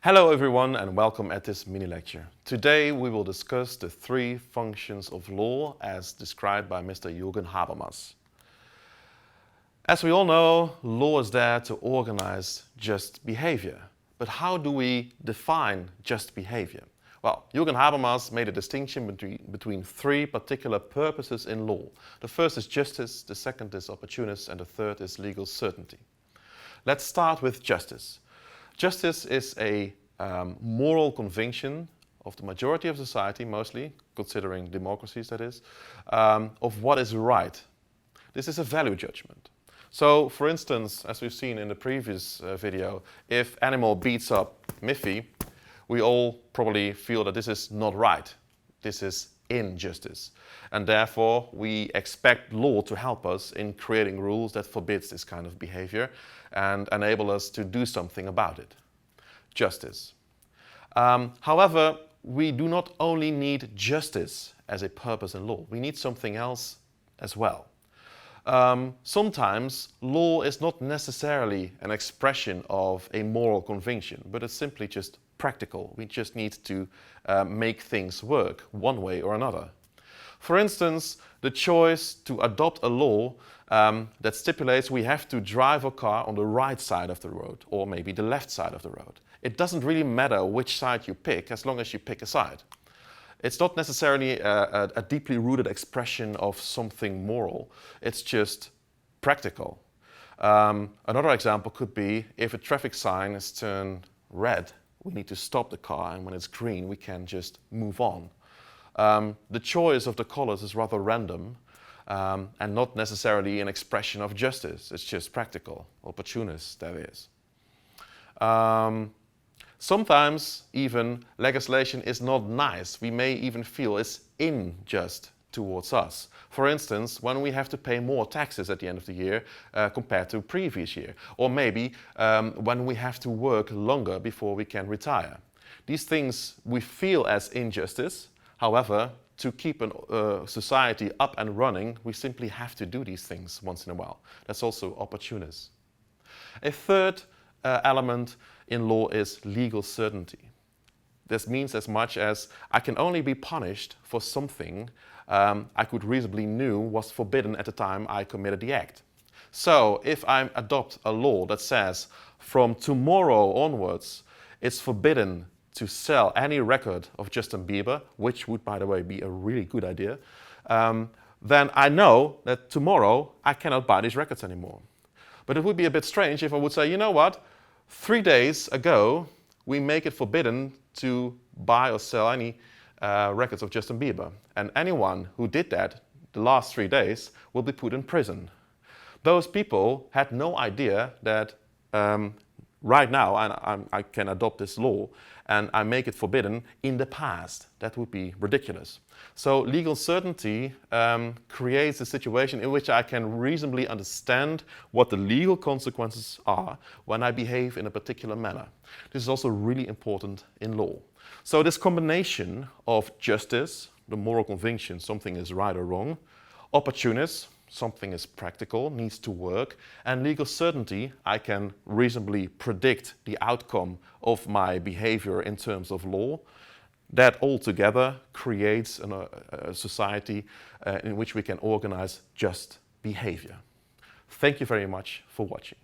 Hello everyone and welcome at this mini lecture. Today we will discuss the three functions of law as described by Mr. Jurgen Habermas. As we all know, law is there to organize just behavior. But how do we define just behavior? Well, Jurgen Habermas made a distinction between three particular purposes in law. The first is justice, the second is opportuness, and the third is legal certainty. Let's start with justice. Justice is a moral conviction of the majority of society, mostly, considering democracies that is, of what is right. This is a value judgment. So, for instance, as we've seen in the previous video, if animal beats up Miffy, we all probably feel that this is not right. This is injustice. And therefore, we expect law to help us in creating rules that forbids this kind of behavior and enable us to do something about it. Justice. However, we do not only need justice as a purpose in law. We need something else as well. Sometimes law is not necessarily an expression of a moral conviction, but it's simply just practical. We just need to make things work one way or another. For instance, the choice to adopt a law that stipulates we have to drive a car on the right side of the road or maybe the left side of the road. It doesn't really matter which side you pick as long as you pick a side. It's not necessarily a deeply rooted expression of something moral. It's just practical. Another example could be if a traffic sign is turned red, we need to stop the car, and when it's green, we can just move on. The choice of the colors is rather random and not necessarily an expression of justice. It's just practical, opportunist, that is. Sometimes even legislation is not nice. We may even feel it's unjust towards us. For instance, when we have to pay more taxes at the end of the year compared to previous year. Or maybe when we have to work longer before we can retire. These things we feel as injustice. However, to keep a society up and running, we simply have to do these things once in a while. That's also opportunist. A third element in law is legal certainty. This means as much as I can only be punished for something I could reasonably knew was forbidden at the time I committed the act. So if I adopt a law that says from tomorrow onwards it's forbidden to sell any record of Justin Bieber, which would, by the way, be a really good idea, then I know that tomorrow I cannot buy these records anymore. But it would be a bit strange if I would say, you know what, 3 days ago we make it forbidden to buy or sell any records of Justin Bieber. And anyone who did that the last 3 days will be put in prison. Those people had no idea that right now I can adopt this law and I make it forbidden in the past. That would be ridiculous. So legal certainty creates a situation in which I can reasonably understand what the legal consequences are when I behave in a particular manner. This is also really important in law. So this combination of justice, the moral conviction something is right or wrong, opportunist, something is practical, needs to work, and legal certainty, I can reasonably predict the outcome of my behavior in terms of law. That all together creates a society in which we can organize just behavior. Thank you very much for watching.